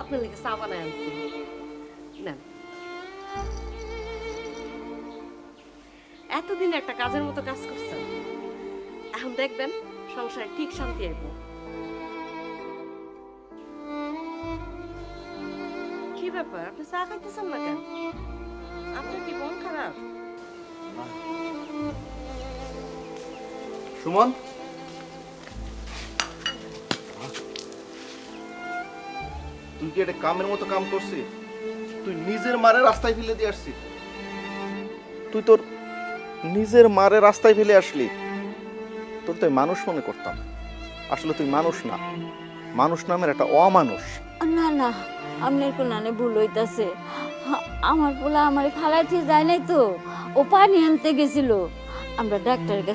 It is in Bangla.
আপনার লেগে চা বানায় আনছি, নেন। এতদিন একটা কাজের মতো কাজ করছেন, এখন দেখবেন সংসারে ঠিক শান্তি আইব। কি ব্যাপার, আপনি চা খাইতেছেন না কেন? আপনার কি মন খারাপ? সুমন, তুই কি এটা কামের মতো কাম করছিস? তুই নিজের মারে রাস্তায় ফেলে দিয়ে আসছিস। তুই তোর নিজের মারে রাস্তায় ফেলে আসলি। তোর তো মানুষ মনে করতাম, আসলে তুই মানুষ না, মানুষ নামের একটা অমানুষ। না না, আপনার কোনানে ভুল হইতাছে। আমার পোলা আমার ফালাইতে যায় নাই তো, ও পানি আনতে গেছিল। আমরা ডাক্তারের কাছে